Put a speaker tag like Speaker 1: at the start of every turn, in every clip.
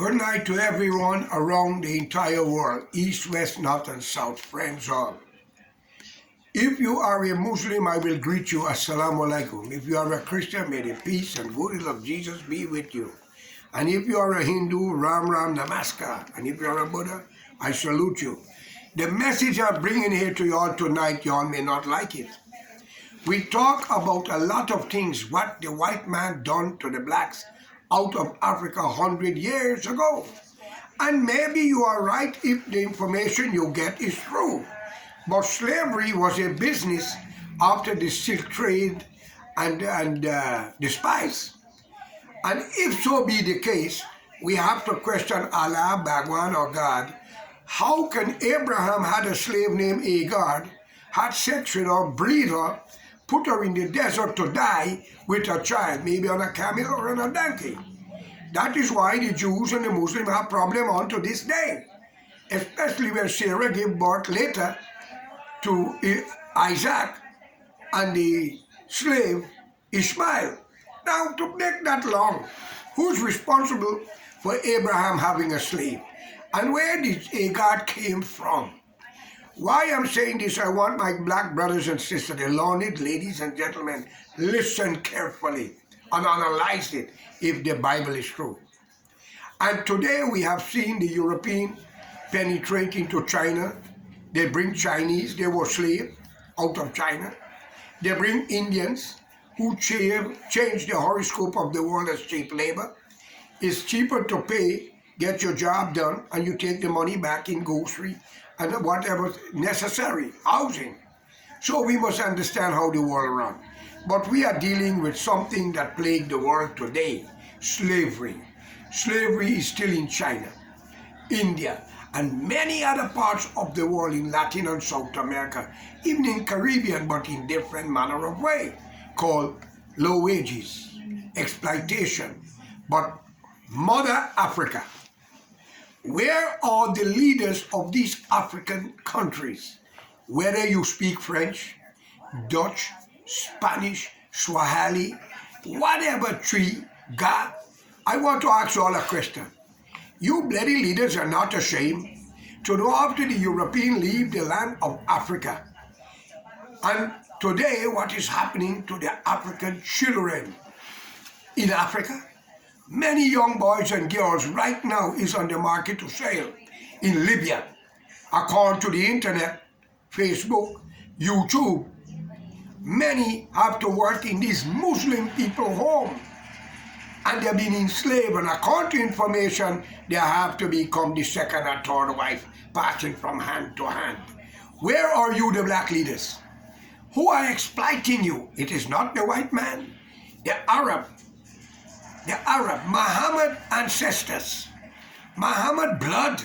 Speaker 1: Good night to everyone around the entire world, east, west, north, and south, friends all. If you are a Muslim, I will greet you, Assalamu alaikum. If you are a Christian, may the peace and goodwill of Jesus be with you. And if you are a Hindu, Ram Ram Namaskar. And if you are a Buddha, I salute you. The message I'm bringing here to you all tonight, you all may not like it. We talk about a lot of things, what the white man done to the blacks out of Africa 100 years ago. And maybe you are right if the information you get is true. But slavery was a business after the silk trade and the spice. And if so be the case, we have to question Allah, Bhagwan or God. How can Abraham had a slave named Agar, had sex with her, breed her, put her in the desert to die with a child, maybe on a camel or on a donkey? That is why the Jews and the Muslims have problem on to this day, especially when Sarah gave birth later to Isaac and the slave Ishmael. Now, to make that long, who's responsible for Abraham having a slave? And where did Agar came from? Why I'm saying this, I want my black brothers and sisters, the learned ladies and gentlemen, listen carefully and analyze it if the Bible is true. And today we have seen the European penetrate into China. They bring Chinese, they were slaves out of China. They bring Indians who change the horoscope of the world as cheap labor. It's cheaper to pay, get your job done, and you take the money back in grocery and whatever necessary, housing. So we must understand how the world runs. But we are dealing with something that plagued the world today, slavery. Slavery is still in China, India, and many other parts of the world in Latin and South America, even in Caribbean, but in different manner of way, called low wages, exploitation. But Mother Africa, where are the leaders of these African countries? Whether you speak French, Dutch, Spanish, Swahili, whatever tree, God, I want to ask you all a question. You bloody leaders are not ashamed to know after the European leave the land of Africa. And today what is happening to the African children in Africa? Many young boys and girls right now is on the market to sale in Libya. According to the internet, Facebook, YouTube, many have to work in these Muslim people home. And they've been enslaved, and according to information, they have to become the second or third wife, passing from hand to hand. Where are you, the black leaders? Who are exploiting you? It is not the white man, the Arab, Muhammad ancestors, Muhammad blood.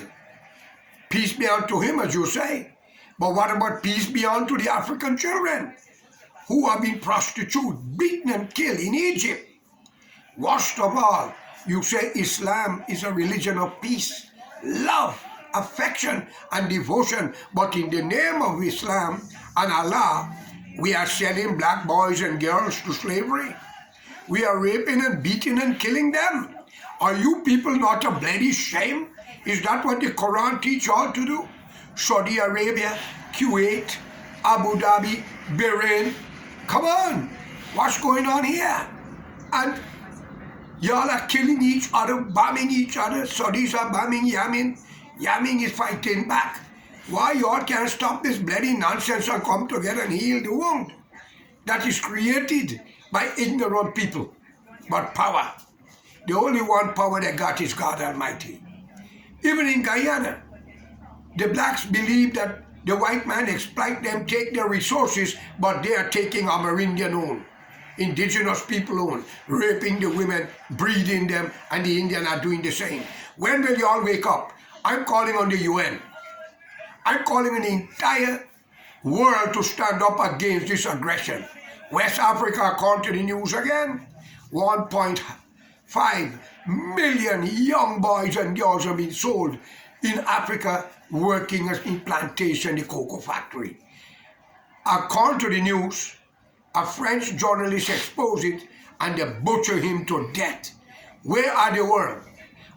Speaker 1: Peace be unto him, as you say. But what about peace be unto the African children who have been prostituted, beaten and killed in Egypt? Worst of all, you say Islam is a religion of peace, love, affection, and devotion. But in the name of Islam and Allah, we are selling black boys and girls to slavery. We are raping and beating and killing them. Are you people not a bloody shame? Is that what the Quran teaches all to do? Saudi Arabia, Kuwait, Abu Dhabi, Bahrain. Come on, what's going on here? And y'all are killing each other, bombing each other. Saudis are bombing Yemen. Yemen is fighting back. Why y'all can't stop this bloody nonsense and come together and heal the wound that is created by ignorant people? But power, the only one power they got is God Almighty. Even in Guyana, the blacks believe that the white man exploit them, take their resources, but they are taking Amerindian own, indigenous people own, raping the women, breeding them, and the Indians are doing the same. When will you all wake up? I'm calling on the UN. I'm calling on the entire world to stand up against this aggression. West Africa, according to the news again, 1.5 million young boys and girls have been sold in Africa working as in plantation, the cocoa factory. According to the news, a French journalist exposed it and they butchered him to death. Where are the world?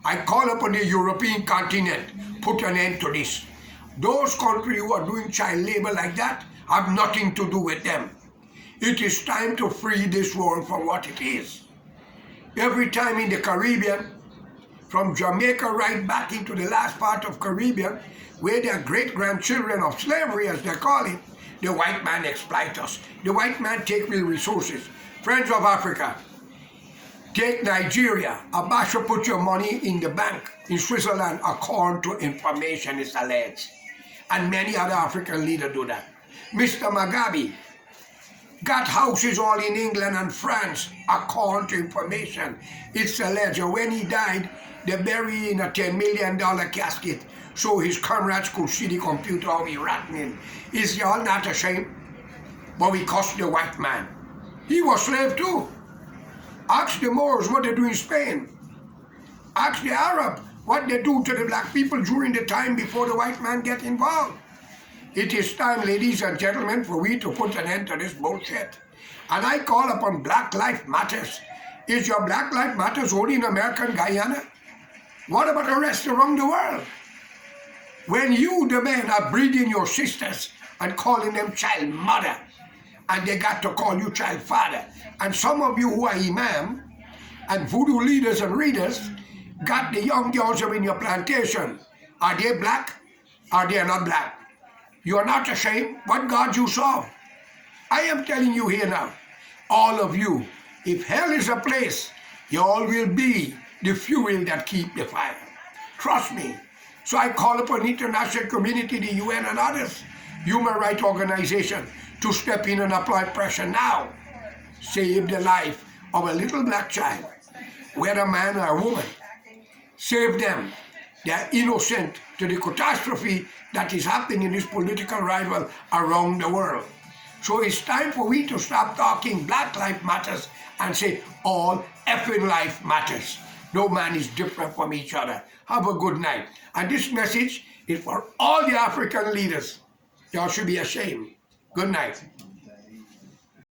Speaker 1: I call upon the European continent, put an end to this. Those countries who are doing child labor like that have nothing to do with them. It is time to free this world from what it is. Every time in the Caribbean, from Jamaica right back into the last part of Caribbean, where they are great-grandchildren of slavery, as they call it, the white man exploit us. The white man take real resources. Friends of Africa, take Nigeria. Abacha put your money in the bank in Switzerland according to information is alleged. And many other African leaders do that. Mr. Mugabe got houses all in England and France according to information. It's alleged. When he died, they buried in a $10 million casket so his comrades could see the computer how he ratting. Is y'all not ashamed? But we cost the white man. He was slave too. Ask the Moors what they do in Spain. Ask the Arab what they do to the black people during the time before the white man get involved. It is time, ladies and gentlemen, for we to put an end to this bullshit. And I call upon Black Lives Matters. Is your Black Lives Matters only in American Guyana? What about the rest around the world? When you, the men, are breeding your sisters and calling them child mother, and they got to call you child father, and some of you who are imam and voodoo leaders and readers got the young girls in your plantation. Are they black? Are they not black? You are not ashamed? What God you saw? I am telling you here now, all of you, if hell is a place, you all will be the fuel that keep the fire. Trust me. So I call upon the international community, the UN and others, human rights organizations, to step in and apply pressure now. Save the life of a little black child, whether a man or a woman. Save them. They are innocent to the catastrophe that is happening in this political rival around the world. So it's time for we to stop talking Black Lives Matters and say all effing life matters. No man is different from each other. Have a good night. And this message is for all the African leaders. Y'all should be ashamed. Good night.